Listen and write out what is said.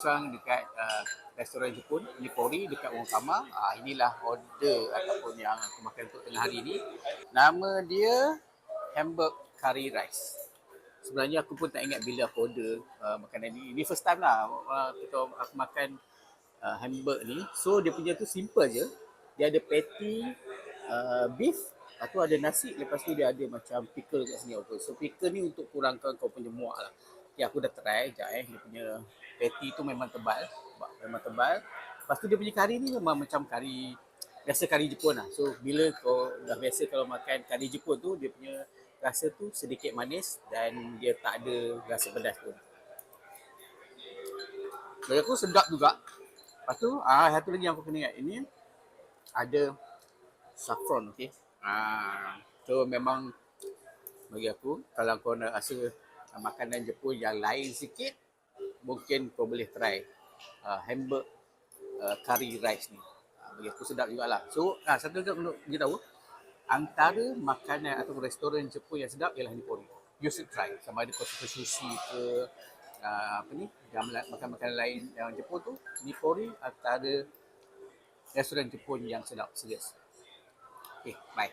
Sekarang dekat restoran Jepun, Nippori dekat Wongkama. Inilah order ataupun yang aku makan untuk tengah hari ni. Nama dia Hamburg Curry Rice. Sebenarnya aku pun tak ingat bila aku order makanan ni. Ini first time lah kita aku makan Hamburg ni. So dia punya tu simple je. Dia ada patty beef, lepas tu ada nasi, lepas tu dia ada macam pickle kat sini. So pickle ni untuk kurangkan kau punya muak lah. Okay, aku dah try sekejap Dia punya patty tu memang tebal. Memang tebal. Lepas tu dia punya kari ni memang macam kari biasa kari Jepun lah. So bila kau dah biasa kalau makan kari Jepun tu, dia punya rasa tu sedikit manis dan dia tak ada rasa pedas pun. Bagi aku sedap juga. Lepas tu satu lagi yang aku kena ingat, ini ada saffron, okey. So memang bagi aku kalau kau nak rasa makanan Jepun yang lain sikit, mungkin kau boleh try Hamburg curry rice ni. Bagi aku sedap jugalah. So satu lagi untuk beritahu, antara makanan atau restoran Jepun yang sedap ialah Nippori. You should try. Sama ada kau suka sushi ke apa ni, makan makanan lain yang Jepun tu, Nippori antara restoran Jepun yang sedap. Serius. Okay, bye.